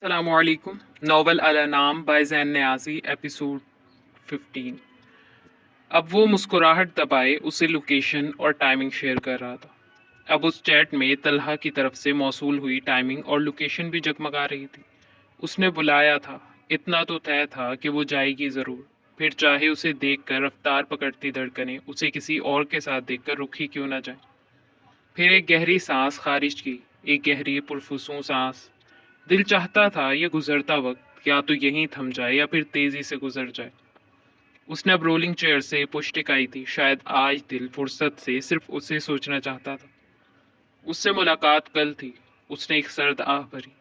अलैक्म। Novel अला नाम bye ज़ैन Niazi episode 15। अब वो मुस्कुराहट दबाए उसे लोकेशन और टाइमिंग शेयर कर रहा था। अब उस चैट में तलहा की तरफ से मौसूल हुई टाइमिंग और लोकेशन भी जगमगा रही थी। उसने बुलाया था, इतना तो तय था कि वो जाएगी ज़रूर। फिर चाहे उसे देखकर रफ्तार पकड़ती धड़कनें उसे किसी और के साथ देखकर रुकी क्यों ना जाए। फिर एक गहरी सांस खारिज की, एक गहरी पुरफुसूं सांस। दिल चाहता था ये गुजरता वक्त या तो यहीं थम जाए या फिर तेजी से गुजर जाए। उसने अब रोलिंग चेयर से पुश टिकाई थी। शायद आज दिल फुर्सत से सिर्फ उसे सोचना चाहता था। उससे मुलाकात कल थी। उसने एक सर्द आह भरी।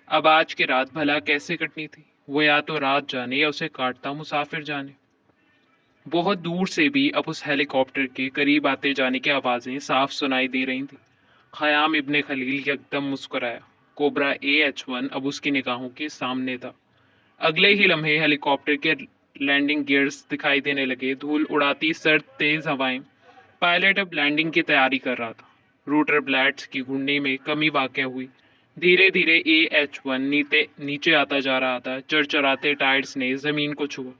अब आज की रात भला कैसे कटनी थी। वो या तो रात जाने या उसे काटता मुसाफिर जाने। बहुत दूर से भी अब उस हेलीकॉप्टर के करीब आते जाने की आवाजें साफ सुनाई दे रही थी। खयाम इब्ने खलील यकदम मुस्कुराया। कोबरा AH-1 अब उसकी निगाहों के सामने था। अगले ही लम्हे हेलीकॉप्टर के लैंडिंग गियर्स दिखाई देने लगे, धूल उड़ाती सर्द तेज हवाएं। पायलट अब लैंडिंग की तैयारी कर रहा था। रूटर ब्लैड्स की घूर्णी में कमी वाक़ हुई। धीरे धीरे AH-1 नीचे नीचे आता जा रहा था। चरचराते टायर्स ने जमीन को छुआ।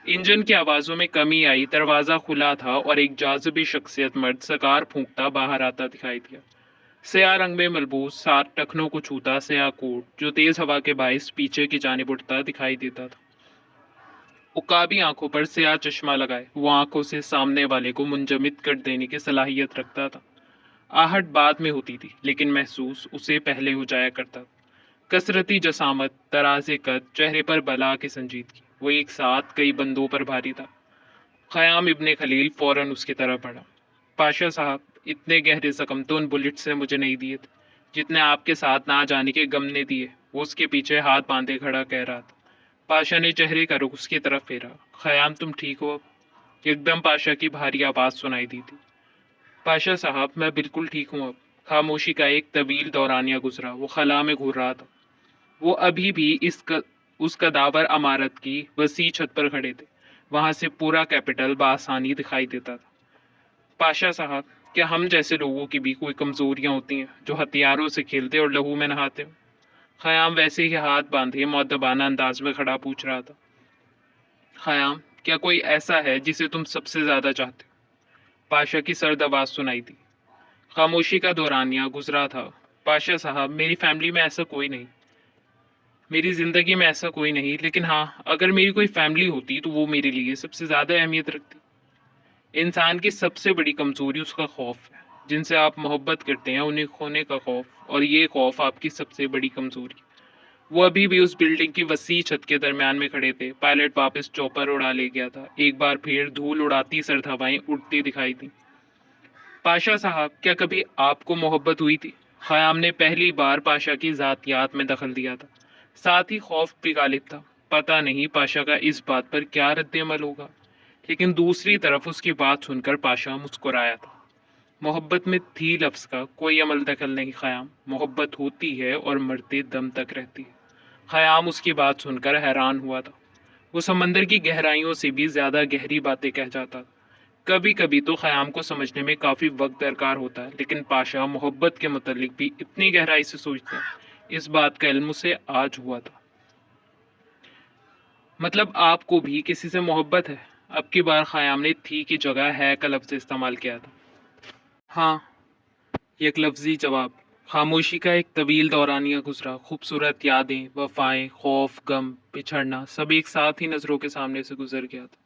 इंजन की आवाजों में कमी आई। दरवाजा खुला था और एक जाज़िबी शख्सियत मर्द सकार फूंकता बाहर आता दिखाई दिया। स्याह रंग में मलबूस, सात टखनों को छूता स्याह कोट जो तेज हवा के बायस पीछे की जानिब उड़ता दिखाई देता था। उकाबी आंखों पर स्याह चश्मा लगाए वो आंखों से सामने वाले को मुंजमिद कर देने की सलाहियत रखता था। आहट बाद में होती थी लेकिन महसूस उसे पहले हो जाया करता था। कसरती जसामत, तराजे कद, चेहरे पर बला की संजीदगी, वो एक साथ कई बंदों पर भारी था। खयाम इब्ने खलील फौरन उसकी तरफ बढ़ा। पाशा साहब, इतने गहरे जख्म तो उन बुलेट से मुझे नहीं दिए थे जितने आपके साथ ना जाने के गम ने दिए। वो उसके पीछे हाथ बांधे खड़ा कह रहा था। पाशा ने चेहरे का रुख उसकी तरफ फेरा। खयाम, तुम ठीक हो अब? एकदम पाशा की भारी आवाज सुनाई दी थी। पाशा साहब, मैं बिल्कुल ठीक हूँ अब। खामोशी का एक तवील दौरानिया गुजरा। वो खला में घूर रहा था। वो अभी भी उस कदावर अमारत की वसी छत पर खड़े थे। वहां से पूरा कैपिटल बआसानी दिखाई देता था। पाशा साहब, क्या हम जैसे लोगों की भी कोई कमजोरियां होती हैं जो हथियारों से खेलते और लहू में नहाते हो? खयाम वैसे ही हाथ बांधे मौदबाना अंदाज में खड़ा पूछ रहा था। खयाम, क्या कोई ऐसा है जिसे तुम सबसे ज्यादा चाहते हो? पाशा की सर्द आवाज सुनाई दी। खामोशी का दौरानिया गुजरा था। पाशा साहब, मेरी फैमिली में ऐसा कोई नहीं। मेरी जिंदगी में ऐसा कोई नहीं, लेकिन हाँ, अगर मेरी कोई फैमिली होती तो वो मेरे लिए सबसे ज्यादा अहमियत रखती। इंसान की सबसे बड़ी कमजोरी उसका खौफ है। जिनसे आप मोहब्बत करते हैं उन्हें खोने का खौफ, और ये खौफ आपकी सबसे बड़ी कमजोरी। वो अभी भी उस बिल्डिंग की वसी छत के दरमियान में खड़े थे। पायलट वापस चौपर उड़ा ले गया था। एक बार फिर धूल उड़ाती सर्द हवाएं उड़ती दिखाई दी। पाशा साहब, क्या कभी आपको मोहब्बत हुई थी? खयाम ने पहली बार पाशा की जातियात में दखल दिया था। साथ ही खौफ भी गालिब था। पता नहीं पाशा का इस बात पर क्या रद्द-ए-अमल होगा। लेकिन दूसरी तरफ उसकी बात सुनकर पाशा मुस्कुराया था। मोहब्बत में थी लफ्ज का कोई अमल दखल नहीं खयाम। मोहब्बत होती है और मरते दम तक रहती है। खयाम उसकी बात सुनकर हैरान हुआ था। वो समंदर की गहराइयों से भी ज्यादा गहरी बातें कह जाता था। कभी कभी तो खयाम को समझने में काफी वक्त दरकार होता है, लेकिन पाशा मोहब्बत के मुतल्लिक भी इतनी गहराई से सोचता है। इस बात का इल्म उसे आज हुआ था। मतलब आपको भी किसी से मोहब्बत है? अब की बार खयाम ने थी की जगह है का लफ्ज इस्तेमाल किया था। हाँ, एक लफ्जी जवाब। खामोशी का एक तवील दौरानिया गुजरा। खूबसूरत यादें, वफाएं, खौफ, गम, बिछड़ना सब एक साथ ही नजरों के सामने से गुजर गया था।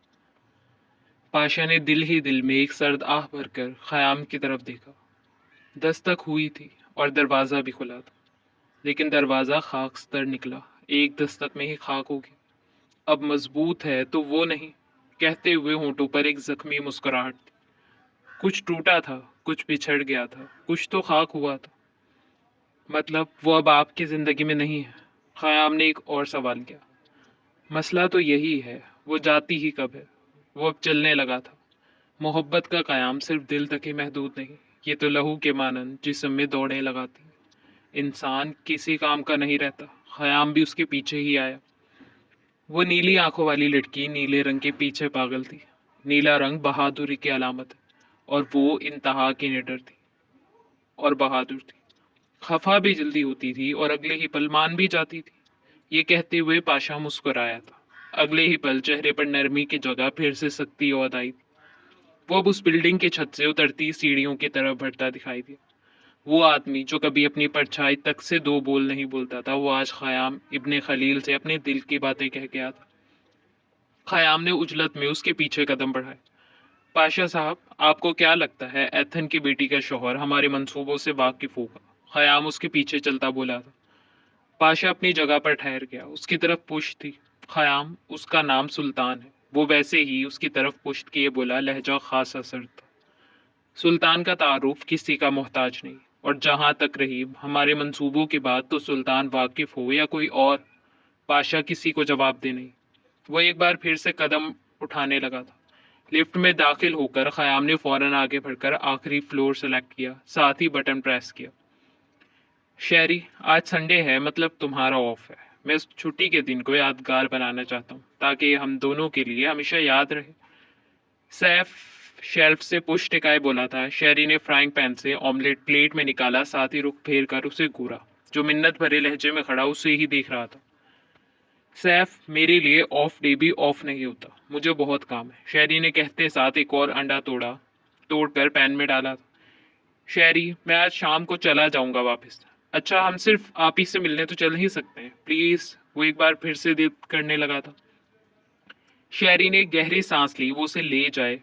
पाशा ने दिल ही दिल में एक सर्द आह भरकर खयाम की तरफ देखा। दस्तक हुई थी और दरवाज़ा भी खुला था, लेकिन दरवाज़ा खाकस्तर निकला। एक दस्तक में ही खाक हो गया। अब मजबूत है तो वो नहीं, कहते हुए होंठों पर एक जख्मी मुस्कुराहट थी। कुछ टूटा था, कुछ बिछड़ गया था, कुछ तो खाक हुआ था। मतलब वो अब आपकी जिंदगी में नहीं है? खयाम ने एक और सवाल किया। मसला तो यही है, वो जाती ही कब है? वो अब चलने लगा था। मोहब्बत का कयाम सिर्फ दिल तक ही महदूद नहीं, ये तो लहू के मानन जिस्म में दौड़ने लगाती। इंसान किसी काम का नहीं रहता। खयाम भी उसके पीछे ही आया। वो नीली आंखों वाली लड़की नीले रंग के पीछे पागल थी। नीला रंग बहादुरी की अलामत है, और वो इंतहा की निडर थी और बहादुर थी। खफा भी जल्दी होती थी और अगले ही पल मान भी जाती थी। یہ کہتے ہوئے پاشا مسکرایا تھا۔ اگلے ہی پل چہرے پر نرمی کی جگہ پھر سے سختی عہد آئی تھی۔ وہ اب اس بلڈنگ کی چھت سے اترتی سیڑھیوں کی طرف بڑھتا دکھائی دیا۔ وہ آدمی جو کبھی اپنی پرچھائی تک سے دو بول نہیں بولتا تھا، وہ آج خیام ابن خلیل سے اپنے دل کی باتیں کہہ گیا تھا۔ خیام نے اجلت میں اس کے پیچھے قدم بڑھائے۔ پاشا صاحب، آپ کو کیا لگتا ہے ایتھن کی بیٹی کا شوہر ہمارے منصوبوں سے واقف ہوگا؟ خیام اس کے پیچھے چلتا بولا تھا۔ پاشا اپنی جگہ پر ٹھہر گیا۔ اس کی طرف پشت تھی۔ خیام، اس کا نام سلطان ہے۔ وہ ویسے ہی اس کی طرف پشت کیے بولا، لہجہ خاصا سرد تھا۔ سلطان کا تعارف کسی کا محتاج نہیں، اور جہاں تک رہی ہمارے منصوبوں کی بات، تو سلطان واقف ہو یا کوئی اور، پاشا کسی کو جواب دے نہیں۔ وہ ایک بار پھر سے قدم اٹھانے لگا تھا۔ لفٹ میں داخل ہو کر خیام نے فوراً آگے بڑھ کر آخری فلور سلیکٹ کیا، ساتھ ہی بٹن پریس کیا۔ شہری، آج سنڈے ہے، مطلب تمہارا آف ہے۔ میں اس چھٹی کے دن کو یادگار بنانا چاہتا ہوں تاکہ ہم دونوں کے لیے ہمیشہ یاد رہے۔ سیف شیلف سے پش ٹکائے بولا تھا۔ شہری نے فرائنگ پین سے آملیٹ پلیٹ میں نکالا، ساتھ ہی رخ پھیر کر اسے گھورا۔ جو منت بھرے لہجے میں کھڑا اسے ہی دیکھ رہا تھا۔ سیف، میرے لیے آف ڈے بھی آف نہیں ہوتا، مجھے بہت کام ہے، شہری نے کہتے ساتھ ایک اور انڈا توڑ کر پین میں ڈالا تھا۔ شہری، میں آج شام کو چلا جاؤں گا واپس۔ اچھا، ہم صرف آپ ہی سے ملنے تو چل ہی سکتے ہیں، پلیز، وہ ایک بار پھر سے ضد کرنے لگا تھا۔ شہری نے گہری سانس لی۔ وہ اسے لے جائے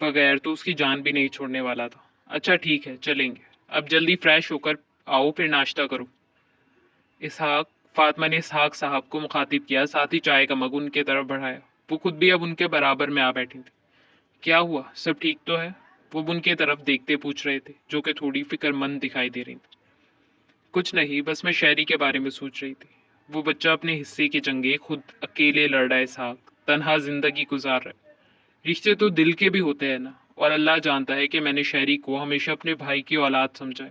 بغیر تو اس کی جان بھی نہیں چھوڑنے والا تھا۔ اچھا ٹھیک ہے، چلیں گے، اب جلدی فریش ہو کر آؤ، پھر ناشتہ کرو۔ اسحاق، فاطمہ نے اسحاق صاحب کو مخاطب کیا، ساتھ ہی چائے کا مگ ان کے طرف بڑھایا۔ وہ خود بھی اب ان کے برابر میں آ بیٹھی تھی۔ کیا ہوا، سب ٹھیک تو ہے؟ وہ ان کے طرف دیکھتے پوچھ رہے تھے، جو کہ تھوڑی فکر مند دکھائی دے رہی تھی۔ کچھ نہیں، بس میں شہری کے بارے میں سوچ رہی تھی۔ وہ بچہ اپنے حصے کی جنگیں خود اکیلے لڑ رہا ہے، اسحاق، تنہا زندگی گزار رہا ہے۔ رشتے تو دل کے بھی ہوتے ہیں نا، اور اللہ جانتا ہے کہ میں نے شہری کو ہمیشہ اپنے بھائی کی اولاد سمجھا ہے۔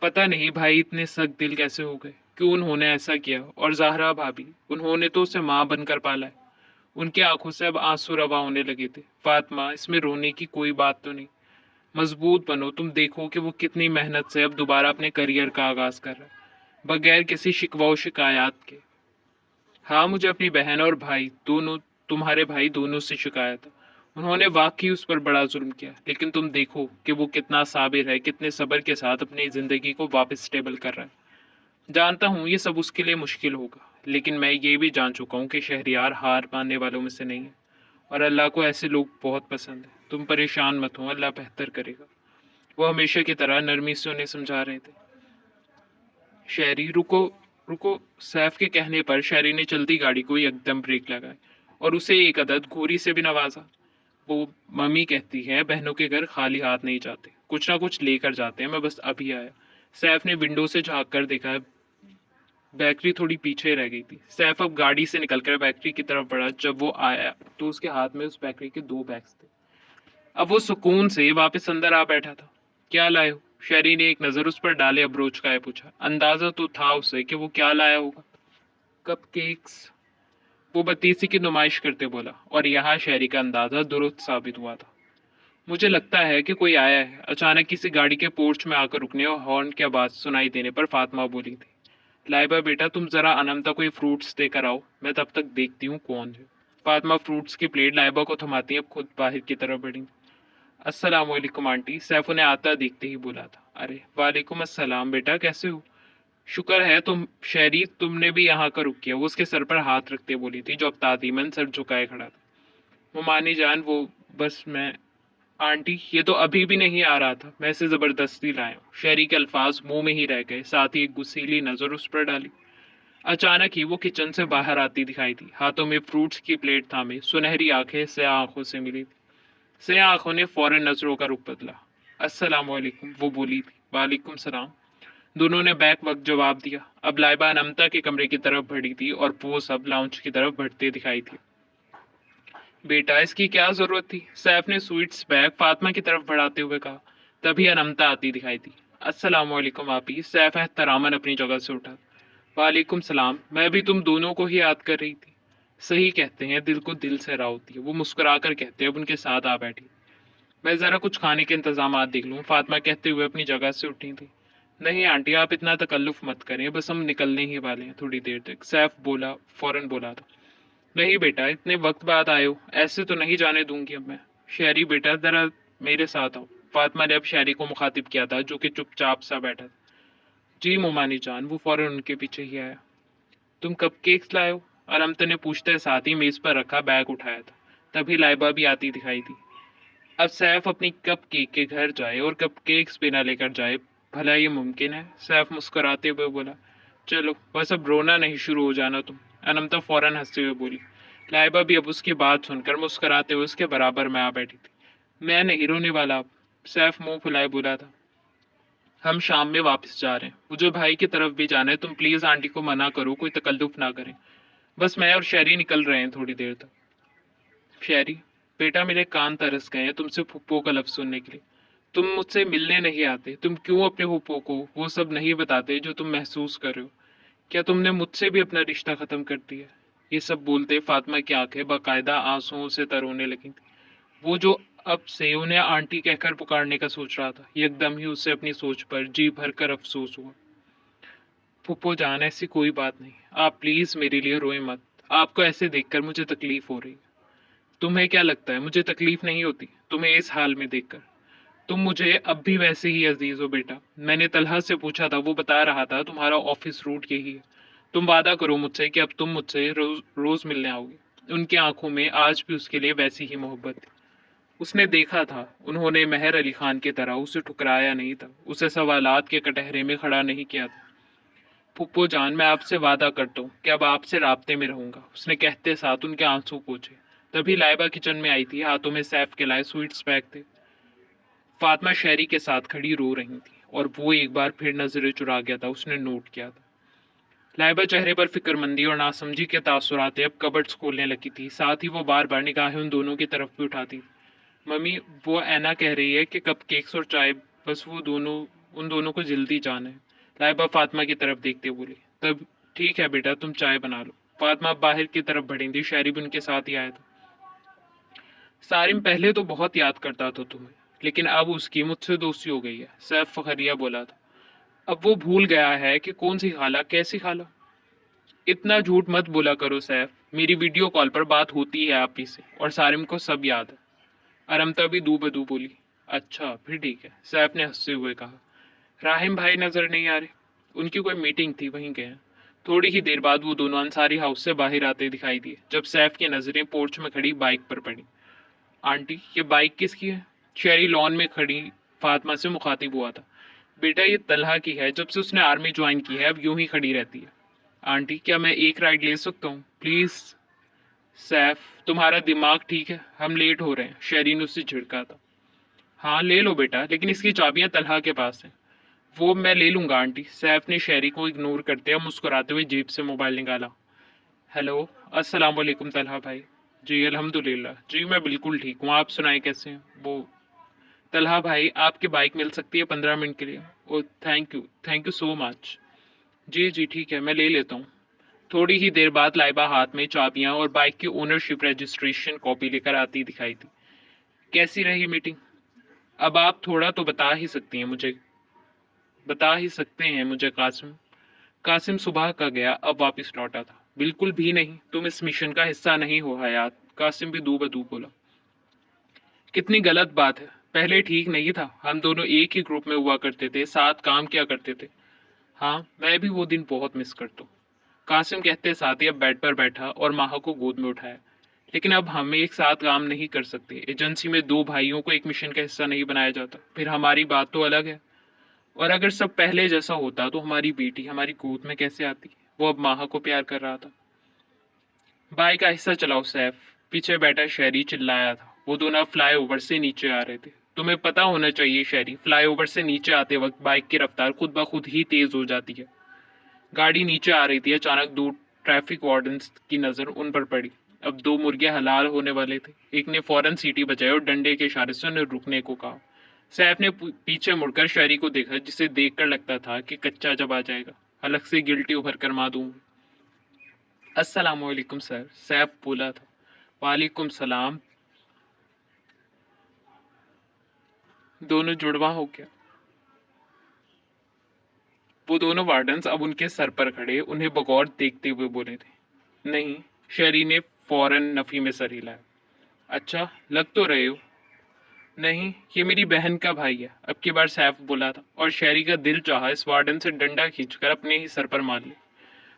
پتہ نہیں بھائی اتنے سخت دل کیسے ہو گئے، کیوں انہوں نے ایسا کیا، اور زہرا بھابھی، انہوں نے تو اسے ماں بن کر پالا ہے۔ ان کی آنکھوں سے اب آنسو روا ہونے لگے تھے۔ فاطمہ، اس میں رونے کی کوئی بات تو نہیں، مضبوط بنو، تم دیکھو کہ وہ کتنی محنت سے اب دوبارہ اپنے کریئر کا آغاز کر رہا ہے، بغیر کسی شکوہ و شکایات کے۔ ہاں، مجھے اپنی بہن اور بھائی دونوں، تمہارے بھائی دونوں سے شکایت ہے، انہوں نے واقعی اس پر بڑا ظلم کیا، لیکن تم دیکھو کہ وہ کتنا صابر ہے، کتنے صبر کے ساتھ اپنی زندگی کو واپس سٹیبل کر رہا ہے۔ جانتا ہوں یہ سب اس کے لیے مشکل ہوگا، لیکن میں یہ بھی جان چکا ہوں کہ شہریار ہار ماننے والوں میں سے نہیں ہے، اور اللہ کو ایسے لوگ بہت پسند ہیں۔ تم پریشان مت ہو، اللہ بہتر کرے گا۔ وہ ہمیشہ کی طرح نرمی سے انہیں سمجھا رہے تھے۔ شہری، رکو رکو، سیف کے کہنے پر شہری نے چلتی گاڑی کو ایک دم بریک لگائے اور اسے ایک عدد گھوری سے بھی نوازا۔ وہ ممی کہتی ہے بہنوں کے گھر خالی ہاتھ نہیں جاتے، کچھ نہ کچھ لے کر جاتے ہیں، میں بس ابھی آیا۔ سیف نے ونڈو سے جھانک کر دیکھا، بیکری تھوڑی پیچھے رہ گئی تھی۔ سیف اب گاڑی سے نکل کر بیکری کی طرف بڑھا۔ جب وہ آیا تو اس کے ہاتھ میں اس بیکری کے 2 بیگز تھے۔ اب وہ سکون سے واپس اندر آ بیٹھا تھا۔ کیا لائے ہو؟ شہری نے ایک نظر اس پر ڈالے ابروچ کا پوچھا۔ اندازہ تو تھا اسے کہ وہ کیا لایا ہوگا۔ کپ کیکس، وہ بتیسی کی نمائش کرتے بولا، اور یہاں شہری کا اندازہ درست ثابت ہوا تھا۔ مجھے لگتا ہے کہ کوئی آیا ہے، اچانک کسی گاڑی کے پورچ میں آ کر رکنے اور ہارن کی آواز سنائی دینے پر فاطمہ بولی تھی، لائبہ بیٹا، تم ذرا انمتا کوئی فروٹس دے کر آؤ، میں تب تک دیکھتی ہوں کون ہے۔ فاطمہ فروٹس کی پلیٹ لائبہ کو تھماتی اب خود باہر کی طرف بڑھی۔ السلام علیکم آنٹی، سیف انہیں آتا دیکھتے ہی بولا تھا۔ ارے وعلیکم السلام بیٹا، کیسے ہو؟ شکر ہے تم شہری، تم نے بھی یہاں کا رک کیا، وہ اس کے سر پر ہاتھ رکھتے بولی تھی، جو اب تعظیماً سر جھکائے کھڑا تھا۔ ممانی جان، وہ بس میں، آنٹی یہ تو ابھی بھی نہیں آ رہا تھا، میں اسے زبردستی لایا ہوں۔ شہری کے الفاظ منہ میں ہی رہ گئے، ساتھ ہی ایک غصیلی نظر اس پر ڈالی۔ اچانک ہی وہ کچن سے باہر آتی دکھائی دی، ہاتھوں میں فروٹس کی پلیٹ تھامے، سنہری آنکھیں سیاہ آنکھوں سے ملی تھی۔ سیاہ آنکھوں نے فوراً نظروں کا رخ بدلا۔ السلام علیکم، وہ بولی تھی۔ وعلیکم السلام، دونوں نے بیک وقت جواب دیا۔ اب لائبہ انمتا کے کمرے کی طرف بڑھی تھی اور وہ سب لاؤنج کی طرف بڑھتے دکھائی تھی۔ بیٹا، اس کی کیا ضرورت تھی؟ سیف نے سویٹس بیگ فاطمہ کی طرف بڑھاتے ہوئے کہا۔ تبھی انمتا آتی دکھائی دی۔ السلام علیکم آپی، سیف احتراماً اپنی جگہ سے اٹھا۔ وعلیکم السلام، میں بھی تم دونوں کو ہی یاد کر رہی تھی۔ صحیح کہتے ہیں، دل کو دل سے راہ ہوتی ہے، وہ مسکرا کر کہتے اب ان کے ساتھ آ بیٹھی۔ میں ذرا کچھ کھانے کے انتظامات دیکھ لوں، فاطمہ کہتے ہوئے اپنی جگہ سے اٹھی تھی۔ नहीं आंटी, आप इतना तकल्लुफ मत करें, बस हम निकलने ही वाले हैं थोड़ी देर तक, सैफ बोला, फौरन बोला था। नहीं बेटा, इतने वक्त बाद आए हो, ऐसे तो नहीं जाने दूंगी अब मैं। शहरी बेटा जरा मेरे साथ आओ। फातिमा ने अब शहरी को मुखातिब किया था, जो कि चुपचाप सा बैठा था। जी मोमानी जान, वो फौरन उनके पीछे ही आया। तुम कपकेक्स लाए हो? अरमत ने पूछते साथ ही मेज पर रखा बैग उठाया था। तभी लाइबा भी आती दिखाई दी। अब सैफ अपनी कप केक के घर जाए और कप केक्स भी ना लेकर जाए, भला ये मुमकिन है? सैफ मुस्कुराते हुए बोला। चलो बस अब रोना नहीं शुरू हो जाना तुम। अनमता फौरन हंसते हुए बोली। लाइबा भी अब उसकी बात सुनकर मुस्कुराते हुए उसके बराबर में आ बैठी थी। मैं नहीं रोने वाला अब, सैफ मुंह फुलाए बोला था। हम शाम में वापस जा रहे हैं, मुझे भाई की तरफ भी जाना है, तुम प्लीज आंटी को मना करो, कोई तकल्लुफ ना करें। बस मैं और शहरी निकल रहे हैं थोड़ी देर तक। शहरी बेटा, मेरे कान तरस गए हैं तुमसे फुप्पो का लफ्ज सुनने के लिए। तुम मुझसे मिलने नहीं आते, तुम क्यों अपने फुप्पो को वो सब नहीं बताते जो तुम महसूस कर रहे हो? क्या तुमने मुझसे भी अपना रिश्ता खत्म कर दिया? ये सब बोलते फातिमा की आंखें बाकायदा आंसुओं से तर होने लगी थी। वो जो अब से उन्हें आंटी कहकर पुकारने का सोच रहा था, एकदम ही उसे अपनी सोच पर जी भर कर अफसोस हुआ। फुप्पो जान, ऐसी कोई बात नहीं, आप प्लीज मेरे लिए रोए मत। आपको ऐसे देखकर मुझे तकलीफ हो रही है। तुम्हें क्या लगता है मुझे तकलीफ नहीं होती तुम्हें इस हाल में देखकर? तुम मुझे अब भी वैसे ही अजीज हो बेटा। मैंने तलहा से पूछा था, वो बता रहा था तुम्हारा ऑफिस रूट यही है। तुम वादा करो मुझसे कि अब तुम मुझसे रोज रोज मिलने आओगे। उनकी आंखों में आज भी उसके लिए वैसी ही मोहब्बत थी। उसने देखा था, उन्होंने मेहर अली खान की तरह उसे ठुकराया नहीं था, उसे सवालात के कटहरे में खड़ा नहीं किया था। फुप्पो जान, मैं आपसे वादा करता हूँ कि अब आपसे राब्ते में रहूंगा, उसने कहते साथ उनके आंसू पोंछे। तभी लाइबा किचन में आई थी, हाथों में सैफ के लाए स्वीट्स पैक थे। फातिमा शहरी के साथ खड़ी रो रही थी और वो एक बार फिर नजरें चुरा गया था, उसने नोट किया था। लाइबा चेहरे पर फिक्रमंदी और नासमझी के तासुरात अब कबर्ड्स खोलने लगी थी, साथ ही वो बार बार निगाहें उन दोनों की तरफ भी उठाती थी। मम्मी, वो ऐना कह रही है कि कप केक्स और चाय, बस वो दोनों, उन दोनों को जल्दी जाना है। लाइबा फातिमा की तरफ देखते बोली। तब ठीक है बेटा, तुम चाय बना लो। फातिमा बाहर की तरफ बढ़ी थी, शहरी भी उनके साथ ही आया था। सारिम पहले तो बहुत याद करता था तुम्हें, लेकिन अब उसकी मुझसे दोस्ती हो गई है, सैफ फखरिया बोला था। अब वो भूल गया है कि कौन सी खाला, कैसी खाला। इतना झूठ मत बोला करो सैफ, मेरी वीडियो कॉल पर बात होती है आप ही से, और सारिम को सब याद है। अरमता भी दू बदू बोली। अच्छा फिर ठीक है, सैफ ने हंसते हुए कहा। राहिम भाई नजर नहीं आ रहे? उनकी कोई मीटिंग थी, वहीं गए हैं। थोड़ी ही देर बाद वो दोनों अंसारी हाउस से बाहर आते दिखाई दिए, जब सैफ की नजरें पोर्च में खड़ी बाइक पर पड़ी। आंटी, ये बाइक किसकी है? शेरी लॉन में खड़ी फातिमा से मुखातिब हुआ था। बेटा, ये तलहा की है, जब से उसने आर्मी ज्वाइन की है अब यूं ही खड़ी रहती है। आंटी, क्या मैं एक राइड ले सकता हूँ प्लीज? सैफ, तुम्हारा दिमाग ठीक है? हम लेट हो रहे हैं, शेरी ने उससे झिड़का था। हाँ ले लो बेटा, लेकिन इसकी चाबियां तलहा के पास हैं। वो मैं ले लूंगा आंटी। सैफ ने शेरी को इग्नोर करते हुए मुस्कुराते हुए जेब से मोबाइल निकाला। हेलो, अस्सलाम वालेकुम तलहा भाई। जी अल्हम्दुलिल्लाह, जी मैं बिल्कुल ठीक हूँ, आप सुनाए कैसे हैं? वो तलहा भाई, आपकी बाइक मिल सकती है 15 मिनट के लिए? ओ थैंक यू सो मच। जी जी ठीक है, मैं ले लेता हूँ। थोड़ी ही देर बाद लाइबा हाथ में चाबियां और बाइक की ओनरशिप रजिस्ट्रेशन कॉपी लेकर आती दिखाई थी। कैसी रही मीटिंग? अब आप थोड़ा तो बता ही सकते हैं मुझे कासिम। कासिम सुबह का गया, अब वापस लौटा था। बिल्कुल भी नहीं, तुम इस मिशन का हिस्सा नहीं हो हयात, कासिम भी दू बदू बोला। कितनी गलत बात है, पहले ठीक नहीं था, हम दोनों एक ही ग्रुप में हुआ करते थे, साथ काम किया करते थे। हाँ, मैं भी वो दिन बहुत मिस करता हूँ, कासिम कहते साथ ही अब बेड पर बैठा और माह को गोद में उठाया। लेकिन अब हम एक साथ काम नहीं कर सकते, एजेंसी में दो भाइयों को एक मिशन का हिस्सा नहीं बनाया जाता, फिर हमारी बात तो अलग है। और अगर सब पहले जैसा होता तो हमारी बेटी हमारी गोद में कैसे आती? वो अब माह को प्यार कर रहा था। बाइक आहिस्ता चलाओ सैफ, पीछे बैठा शहरी चिल्लाया था। वो दोनों फ्लाईओवर से नीचे आ रहे थे। तुम्हें पता होना चाहिए शहरी, फ्लाईओवर से नीचे आते वक्त बाइक की रफ्तार खुद ब खुद ही तेज हो जाती है। गाड़ी नीचे आ रही थी, अचानक दो ट्रैफिक वार्डन्स की नजर उन पर पड़ी। अब दो मुर्गे हलाल होने वाले थे। एक ने फौरन सीटी बजाई और डंडे के इशारे से उन्हें रुकने को कहा। सैफ ने पीछे मुड़कर शहरी को देखा, जिसे देखकर लगता था कि कच्चा जब आ जाएगा अलग से गिल्टी उभर कर मां। अस्सलाम वालेकुम सर, सैफ बोला था। वालेकुम सलाम। दोनों जुड़वा हो गया। वो दोनों वार्डन्स अब उनके सर पर खड़े उन्हें बगौर देखते हुए बोले थे। नहीं, शेरी ने फौरन नफी में सर हिलाया। अच्छा, लग तो रहे हो। नहीं, ये मेरी बहन का भाई है, अब की बार सैफ बोला था, और शेरी का दिल चाहा इस वार्डन से डंडा खींचकर अपने ही सर पर मार ले।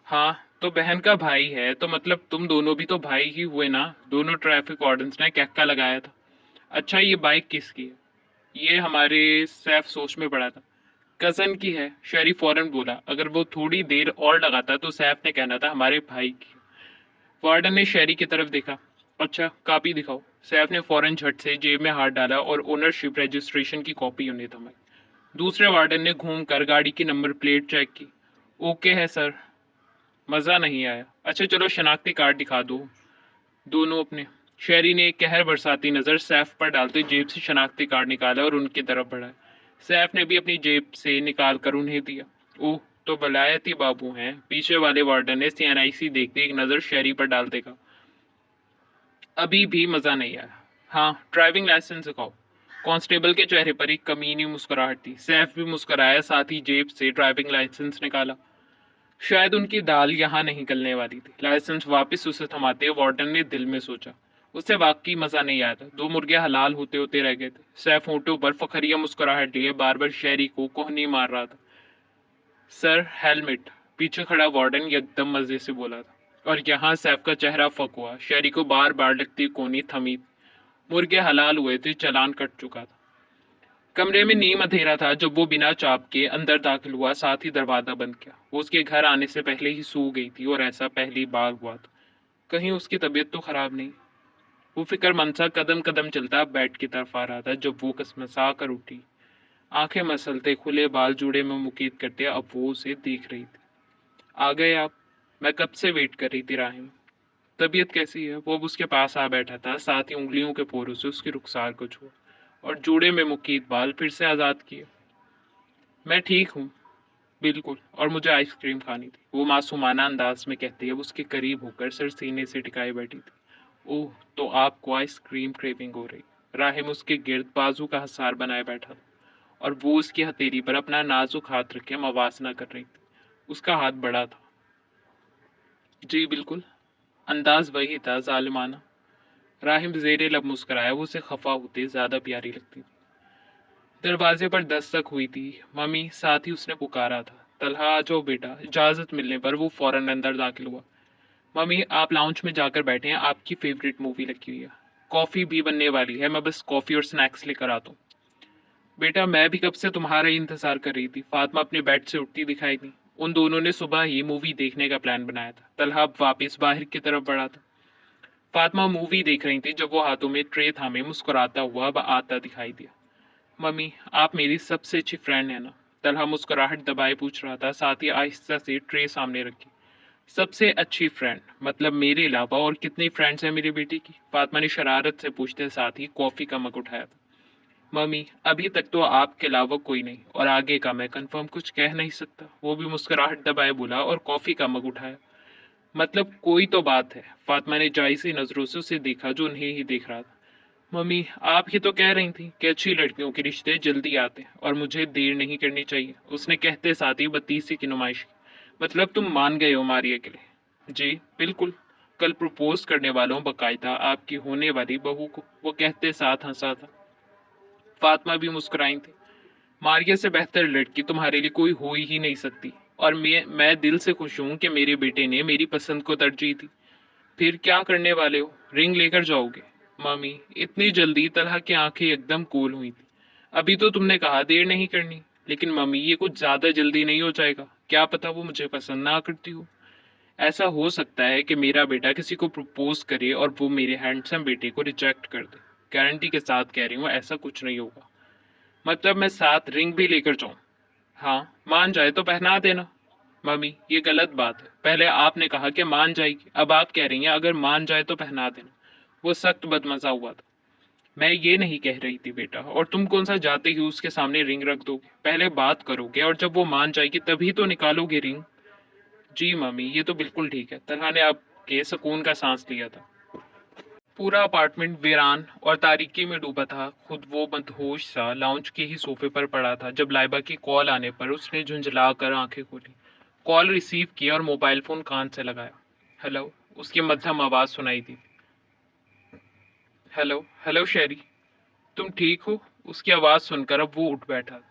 हाँ, तो बहन का भाई है तो मतलब तुम दोनों भी तो भाई ही हुए ना। दोनों ट्रैफिक वार्डन्स ने कैक्का लगाया था। अच्छा, ये बाइक किसकी है? ये हमारे सैफ सोच में पड़ा था। कजन की है, शेरी फौरन बोला। अगर वो थोड़ी देर और लगाता तो सैफ ने कहना था हमारे भाई की। वार्डन ने शेरी की तरफ देखा। अच्छा, कॉपी दिखाओ। सैफ ने फौरन झट से जेब में हाथ डाला और ओनरशिप रजिस्ट्रेशन की कॉपी उन्हें थमाई। दूसरे वार्डन ने घूमकर गाड़ी की नंबर प्लेट चेक की। ओके है सर। मज़ा नहीं आया। अच्छा चलो, शनाख्ती कार्ड दिखा दो दोनों अपने। शेरी ने एक कहर बरसाती नज़र सैफ पर डालते जेब से शनाख्ती कार्ड निकाला और उनकी तरफ बढ़ाया। सैफ ने भी अपनी जेब से निकाल कर उन्हें दिया। ओह, तो बलायती बाबू हैं। पीछे वाले वार्डन ने CNIC देखते एक नज़र शेरी पर डालते कहा। अभी भी मज़ा नहीं आया। हाँ, ड्राइविंग लाइसेंस दिखाओ। कांस्टेबल के चेहरे पर एक कमीनी मुस्कुराहट थी। सैफ भी मुस्कुराया, साथ ही जेब से ड्राइविंग लाइसेंस निकाला। शायद उनकी दाल यहाँ नहीं गलने वाली थी। लाइसेंस वापस उसे थमाते वार्डन ने दिल में सोचा। उसे वाकई मजा नहीं आया था। दो मुर्गे हलाल होते होते रह गए थे। सैफ होंठों पर फखरिया मुस्कुराहट लिए बार बार शेरी को कोहनी मार रहा था। Sir, helmet. पीछे खड़ा वार्डन एकदम मजे से बोला था, और यहाँ सैफ का चेहरा फक हुआ। शेरी को बार बार लगती कोहनी थमी। मुर्गे हलाल हुए थे, चालान कट चुका था। कमरे में नीम अंधेरा था जब वो बिना चाप के अंदर दाखिल हुआ, साथ ही दरवाजा बंद किया। वो उसके घर आने से पहले ही सो गई थी और ऐसा पहली बार हुआ था। कहीं उसकी तबीयत तो खराब नहीं। वो फिक्रमंद सा कदम कदम चलता बेड की तरफ आ रहा था जब वो कसमसा कर उठी। आंखें मसलते, खुले बाल जूड़े में मुकीद करते अब वो उसे देख रही थी। आ गए आप? मैं कब से वेट कर रही थी राहिम। तबीयत कैसी है? वो अब उसके पास आ बैठा था, साथ ही उंगलियों के पोरों से उसकी रुखसार को छुआ और जूड़े में मुकीद बाल फिर से आज़ाद किए। मैं ठीक हूँ, बिल्कुल, और मुझे आइसक्रीम खानी थी, वो मासूमाना अंदाज में कहती है। उसके करीब होकर सर सीने से टिकाए बैठी थी। ओह, तो आपको आइसक्रीम क्रेविंग हो रही। राहिम उसके गिर्द बाजू का हसार बनाए बैठा था और वो उसकी हथेली पर अपना नाजुक हाथ रख के मवासना कर रही थी। उसका हाथ बड़ा था। जी बिल्कुल। अंदाज वही था, जालिमाना। राहिम जेरे लब मुस्कुराया। वो उसे खफा होते ज्यादा प्यारी लगती थी। दरवाजे पर दस्तक हुई थी। मम्मी, साथ ही उसने पुकारा था। तलहा, आ जाओ बेटा। इजाजत मिलने पर वो फौरन अंदर दाखिल हुआ। मम्मी, आप लाउंज में जाकर बैठे हैं, आपकी फेवरेट मूवी लगी हुई है। कॉफी भी बनने वाली है, मैं बस कॉफी और स्नैक्स लेकर आता हूँ। बेटा, मैं भी कब से तुम्हारा ही इंतजार कर रही थी। फातिमा अपने बेड से उठती दिखाई दी। उन दोनों ने सुबह ही मूवी देखने का प्लान बनाया था। तलहा अब वापस बाहर की तरफ बढ़ा था। फातिमा मूवी देख रही थी जब वो हाथों में ट्रे थामे मुस्कुराता हुआ अब आता दिखाई दिया। मम्मी, आप मेरी सबसे अच्छी फ्रेंड है ना? तलहा मुस्कुराहट दबाए पूछ रहा था, साथ ही आहिस्ता से ट्रे सामने रखी। सबसे अच्छी फ्रेंड मतलब मेरे अलावा और कितनी फ्रेंड्स हैं मेरी बेटी की? फातिमा ने शरारत से पूछते साथ ही कॉफी का मग उठाया था। मम्मी, अभी तक तो आपके अलावा कोई नहीं, और आगे का मैं कंफर्म कुछ कह नहीं सकता। वो भी मुस्कुराहट दबाए बोला और कॉफी का मग उठाया। मतलब कोई तो बात है। फातिमा ने जायसी नजरों से उसे देखा जो उन्हें ही देख रहा था। मम्मी, आप ही तो कह रही थी कि अच्छी लड़कियों के रिश्ते जल्दी आते हैं और मुझे देर नहीं करनी चाहिए, उसने कहते साथ ही बत्तीसी की नुमाइश की। मतलब तुम मान गए हो मारिया के लिए? जी बिल्कुल। कल प्रपोज करने वालों बकायदा आपकी होने वाली बहू को, वो कहते साथ हंसा था। फातिमा भी मुस्कुराई थी। मारिया से बेहतर लड़की तुम्हारे लिए कोई हो ही नहीं सकती, और मैं दिल से खुश हूं कि मेरे बेटे ने मेरी पसंद को तरजीह दी। फिर क्या करने वाले हो? रिंग लेकर जाओगे? मम्मी, इतनी जल्दी? तलहा की आंखें एकदम कूल हुई थी। अभी तो तुमने कहा देर नहीं करनी। लेकिन मम्मी, ये कुछ ज्यादा जल्दी नहीं हो जाएगा? क्या पता वो मुझे पसंद ना करती हो। ऐसा हो सकता है कि मेरा बेटा किसी को प्रपोज करे और वो मेरे हैंडसम बेटे को रिजेक्ट कर दे। गारंटी के साथ कह रही हूँ, ऐसा कुछ नहीं होगा। मतलब मैं साथ रिंग भी लेकर जाऊं? हाँ, मान जाए तो पहना देना। मम्मी, ये गलत बात है। पहले आपने कहा कि मान जाएगी, अब आप कह रही हैं अगर मान जाए तो पहना देना। वो सख्त बदमजा हुआ था। मैं ये नहीं कह रही थी बेटा, और तुम कौन सा जाते ही उसके सामने रिंग रख दोगे? पहले बात करोगे और जब वो मान जाएगी तभी तो निकालोगे रिंग। जी मम्मी, ये तो बिल्कुल ठीक है। तलहा ने आपके सुकून का सांस लिया था। पूरा अपार्टमेंट वीरान और तारीकी में डूबा था। खुद वो मदहोश सा लाउंज के ही सोफे पर पड़ा था जब लाइबा की कॉल आने पर उसने झुंझला कर आंखें खोली। कॉल रिसीव की और मोबाइल फोन कान से लगाया। हेलो, उसकी मध्यम आवाज सुनाई दी। हेलो हेलो शेरी, तुम ठीक हो? उसकी आवाज सुनकर अब वो उठ बैठा।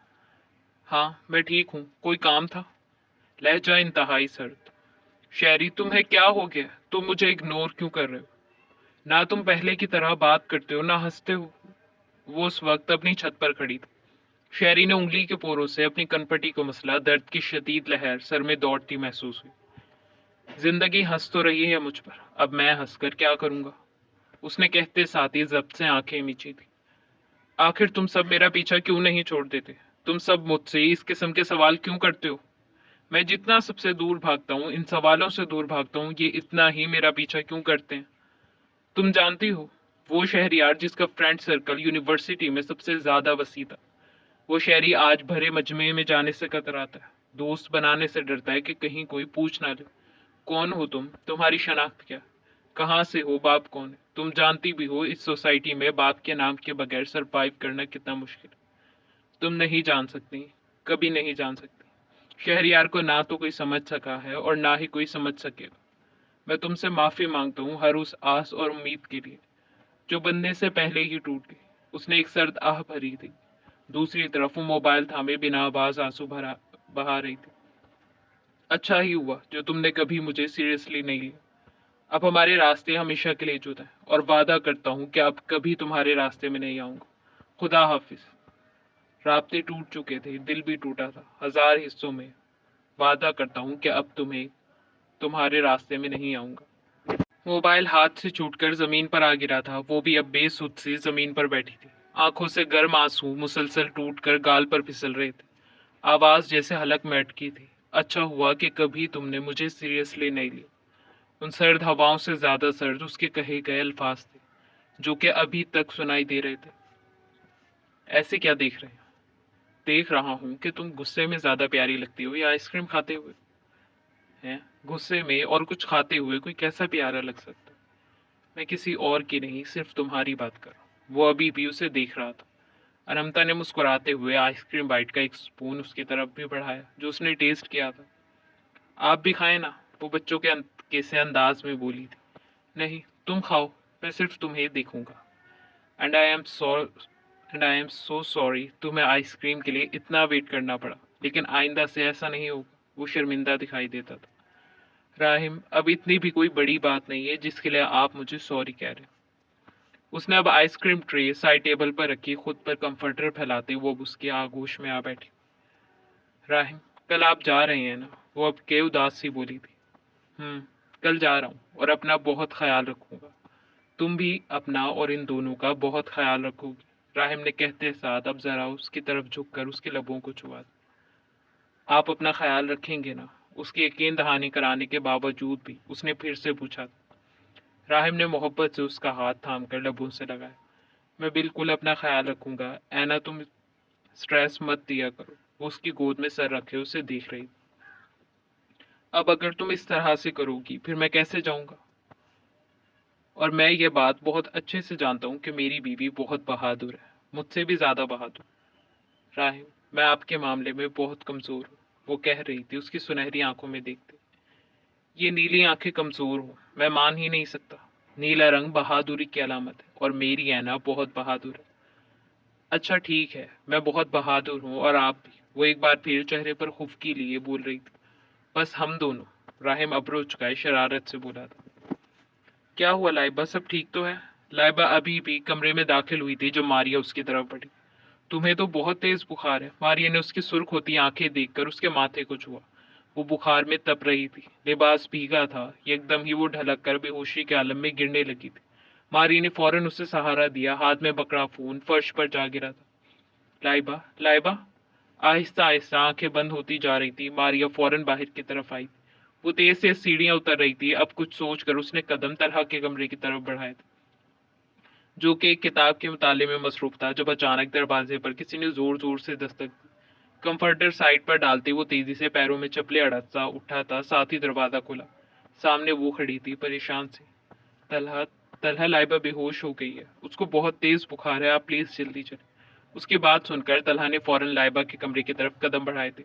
हाँ मैं ठीक हूँ, कोई काम था? लहजा इंतहाई सर्द। शेरी, तुम्हें क्या हो गया? तुम मुझे इग्नोर क्यों कर रहे हो? ना तुम पहले की तरह बात करते हो ना हंसते हो। वो उस वक्त अपनी छत पर खड़ी थी। शेरी ने उंगली के पोरों से अपनी कनपटी को मसला। दर्द की शदीद लहर सर में दौड़ती महसूस हुई। जिंदगी हंस तो रही है मुझ पर, अब मैं हंसकर क्या करूंगा? उसने कहते साथ ही जब्त से आंखें मींची थी। आखिर तुम सब मेरा पीछा क्यों नहीं छोड़ देते? तुम सब मुझसे इस किस्म के सवाल क्यों करते हो? मैं जितना सबसे दूर भागता हूँ, इन सवालों से दूर भागता हूँ, ये इतना ही मेरा पीछा क्यों करते हैं? तुम जानती हो, वो शहरियार जिसका फ्रेंड सर्कल यूनिवर्सिटी में सबसे ज्यादा वसी था, वो शहरी आज भरे मजमे में जाने से कतराता है। दोस्त बनाने से डरता है कि कहीं कोई पूछ ना ले, कौन हो तुम, तुम्हारी शनाख्त क्या, कहाँ से हो, बाप कौन है? तुम जानती भी हो इस सोसाइटी में बाप के नाम के बगैर सरवाइव करना कितना मुश्किल है। तुम नहीं जान सकती, कभी नहीं जान सकती। शहरियार को ना तो कोई समझ सका है और ना ही कोई समझ सकेगा। मैं तुमसे माफी मांगता हूँ हर उस आस और उम्मीद के लिए जो बनने से पहले ही टूट गई। उसने एक सर्द आह भरी थी। दूसरी तरफ वो मोबाइल थामे बिना आवाज आंसू भरा बहा रही थी। अच्छा ही हुआ जो तुमने कभी मुझे सीरियसली नहीं लिया। अब हमारे रास्ते हमेशा के लिए जुदा हैं और वादा करता हूँ कि अब कभी तुम्हारे रास्ते में नहीं आऊंगा। खुदा हाफिज। रास्ते टूट चुके थे, दिल भी टूटा था, हजार हिस्सों में। वादा करता हूँ कि अब तुम्हारे रास्ते में नहीं आऊंगा। मोबाइल हाथ से छूटकर जमीन पर आ गिरा था। वो भी अब बेसुध सी जमीन पर बैठी थी। आंखों से गर्म आंसू मुसलसल टूटकर गाल पर फिसल रहे थे। आवाज जैसे हलक में अटकी थी। अच्छा हुआ कि कभी तुमने मुझे सीरियसली नहीं लिया। उन सर्द हवाओं से ज्यादा सर्द उसके कहे गए अल्फाज थे जो कि अभी तक सुनाई दे रहे थे। ऐसे क्या देख रहे हैं? देख रहा हूं कि तुम गुस्से में ज्यादा प्यारी लगती हो या आइसक्रीम खाते हुए। हैं? गुस्से में और कुछ खाते हुए कोई कैसा प्यारा लग सकता है? मैं किसी और की नहीं, सिर्फ तुम्हारी बात कर रहा हूं। वो अभी भी उसे देख रहा था। अनमता ने मुस्कुराते हुए आइसक्रीम बाइट का एक स्पून उसकी तरफ भी बढ़ाया जो उसने टेस्ट किया था। आप भी खाएं ना, वो बच्चों के से अंदाज में बोली थी। नहीं, तुम खाओ, मैं सिर्फ तुम्हें देखूंगा। And I am so and I am so sorry तुम्हें आइसक्रीम के लिए इतना वेट करना पड़ा, लेकिन आइंदा से ऐसा नहीं होगा। वो शर्मिंदा दिखाई देता था। राहिम, अब इतनी भी कोई बड़ी बात नहीं है जिसके लिए आप मुझे सॉरी कह रहे हैं। उसने अब आइसक्रीम ट्रे साइड टेबल पर रखी। खुद पर कंफर्टर फैलाते वो अब उसके आगोश में आ बैठी। राहिम, कल आप जा रहे हैं ना? वो अब के उदास सी बोली थी। कल जा रहा हूँ और अपना बहुत ख्याल रखूंगा। तुम भी अपना और इन दोनों का बहुत ख्याल रखोगी। राहिम ने कहते साथ अब जरा उसकी तरफ झुककर उसके लबों को छुआ दिया। आप अपना ख्याल रखेंगे ना? उसकी यकीन दहानी कराने के बावजूद भी उसने फिर से पूछा। राहिम ने मोहब्बत से उसका हाथ थामकर लबों से लगाया। मैं बिल्कुल अपना ख्याल रखूंगा ऐना, तुम स्ट्रेस मत दिया करो। वो उसकी गोद में सर रखे उसे देख रही। अब अगर तुम इस तरह से करोगी फिर मैं कैसे जाऊंगा? और मैं ये बात बहुत अच्छे से जानता हूँ कि मेरी बीवी बहुत बहादुर है, मुझसे भी ज्यादा बहादुर। राहिम, मैं आपके मामले में बहुत कमजोर हूँ, वो कह रही थी उसकी सुनहरी आंखों में देखते। ये नीली आंखें कमजोर हूँ मैं मान ही नहीं सकता। नीला रंग बहादुरी की अलामत है और मेरी ऐना बहुत बहादुर है। अच्छा ठीक है, मैं बहुत बहादुर हूँ और आप भी। वो एक बार फिर चेहरे पर खुफकी लिए बोल रही थी। बस हम दोनों। राहिम अब्रो चुकाए शरारत से बोला था। क्या हुआ लाइबा, सब ठीक तो है? लाइबा अभी भी कमरे में दाखिल हुई थी जब मारिया उसकी तरफ बढ़ी। तुम्हें तो बहुत तेज बुखार है। मारिया ने उसकी सुर्ख होती आंखें देखकर उसके माथे को छुआ। वो बुखार में तप रही थी, लिबास भीगा था। एकदम ही वो ढलक कर बेहोशी के आलम में गिरने लगी थी। मारिया ने फौरन उसे सहारा दिया। हाथ में पकड़ा फोन फर्श पर जा गिरा था। लाइबा, लाइबा। आहिस्ता आहिस्ता आंखें बंद होती जा रही थी। मारिया फौरन बाहर की तरफ आई। वो तेज से सीढ़ियां उतर रही थी। अब कुछ सोचकर उसने कदम तलहा के कमरे की तरफ बढ़ाए थे जो कि एक किताब के मुताले में मसरूफ था जब अचानक दरवाजे पर किसी ने जोर जोर से दस्तक दी। कंफर्टर साइड पर डालते वो तेजी से पैरों में चपले अड़कता उठा था। साथ ही दरवाजा खुला। सामने वो खड़ी थी परेशान सी। तलहा, तलहा लाइबा बेहोश हो गई है, उसको बहुत तेज बुखार है, आप प्लीज जल्दी चलें। उसकी बात सुनकर तलहा ने फौरन लाइबा के कमरे की तरफ कदम बढ़ाए थे।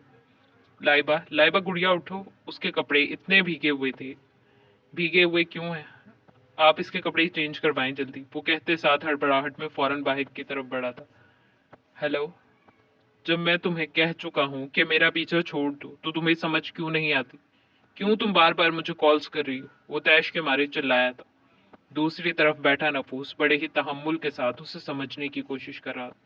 लाइबा लाइबा गुड़िया उठो, उसके कपड़े इतने भीगे हुए थे। भीगे हुए क्यों हैं? आप इसके कपड़े चेंज करवाएं जल्दी, वो कहते साथ हड़बड़ाहट में फौरन बाहर की तरफ बढ़ा था। हेलो, जब मैं तुम्हें कह चुका हूँ कि मेरा पीछा छोड़ दो तो तुम्हें समझ क्यों नहीं आती? क्यों तुम बार बार मुझे कॉल्स कर रही हो? वो तैश के मारे चिल्लाया था। दूसरी तरफ बैठा नफूस बड़े ही तहम्मुल के साथ उसे समझने की कोशिश कर रहा था।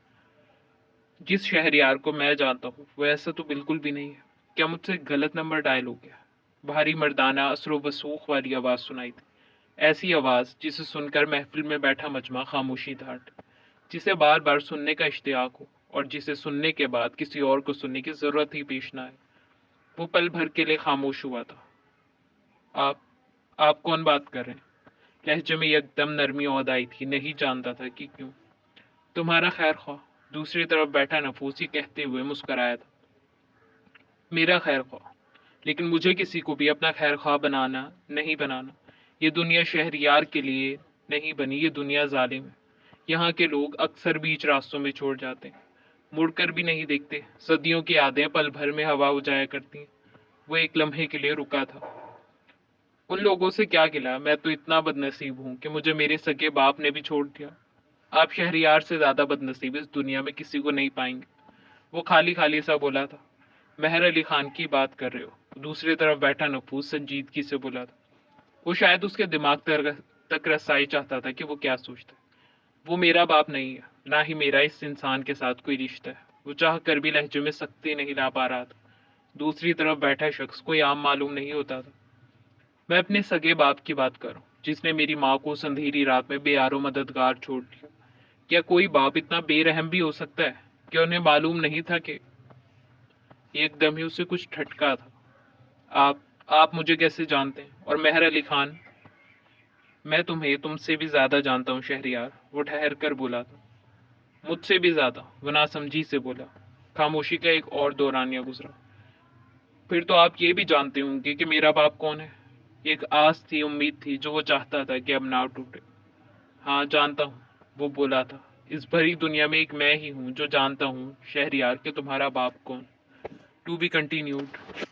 जिस शहरियार को मैं जानता हूँ वो ऐसा तो बिल्कुल भी नहीं है। क्या मुझसे गलत नंबर डायल हो गया? भारी मर्दाना असरो वसूख वाली आवाज सुनाई थी, ऐसी आवाज जिसे सुनकर महफिल में बैठा मजमा खामोशी धाट, जिसे बार बार सुनने का इश्तियाक हो और जिसे सुनने के बाद किसी और को सुनने की जरूरत ही पेश ना आए। वो पल भर के लिए खामोश हुआ था। आप आप कौन बात कर रहे हैं? लहजे में एकदम नरमी और आई थी, नहीं जानता था कि क्यों। तुम्हारा खैर ख्वाह, दूसरी तरफ बैठा नफूसी कहते हुए मुस्कराया था। मेरा खैर ख्वाह, लेकिन मुझे किसी को भी अपना खैर ख्वाह बनाना नहीं बनाना। ये दुनिया शहरियार के लिए नहीं बनी, ये दुनिया जालिम है। यहाँ के लोग अक्सर बीच रास्तों में छोड़ जाते हैं, मुड़कर भी नहीं देखते। सदियों की यादें पल भर में हवा हो जाया करती हैं। वो एक लम्हे के लिए रुका था। उन लोगों से क्या गिला, मैं तो इतना बदनसीब हूँ कि मुझे मेरे सगे बाप ने भी छोड़ दिया। आप शहरियार से ज्यादा बदनसीब इस दुनिया में किसी को नहीं पाएंगे। वो खाली खाली सा बोला था। मेहर अली खान की बात कर रहे हो? दूसरी तरफ बैठा नफूस संजीदगी से बोला था। वो शायद उसके दिमाग तक रसाई चाहता था कि वो क्या सोचता है। वो मेरा बाप नहीं है, ना ही मेरा इस इंसान के साथ कोई रिश्ता है। वो चाह कर भी लहजे में सख्ती नहीं ला पा रहा था। दूसरी तरफ बैठा शख्स कोई आम मालूम नहीं होता था। मैं अपने सगे बाप की बात करूं, जिसने मेरी माँ को उस अंधेरी रात में बेयारो मददगार छोड़ दिया। क्या कोई बाप इतना बेरहम भी हो सकता है? क्या उन्हें मालूम नहीं था कि एकदम ही उसे कुछ ठटका था। आप आप मुझे कैसे जानते हैं? और मेहर अली खान? मैं तुम्हें तुमसे भी ज्यादा जानता हूँ शहरियार, वो ठहर कर बोला था। मुझसे भी ज्यादा, वो नासमझी से बोला। खामोशी का एक और दौरानिया गुजरा। फिर तो आप ये भी जानते होंगे कि मेरा बाप कौन है? एक आस थी, उम्मीद थी जो वो चाहता था कि अब ना टूटे। हाँ जानता हूँ, वो बोला था। इस भरी दुनिया में एक मैं ही हूँ जो जानता हूँ शहरियार कि तुम्हारा बाप कौन। To be continued.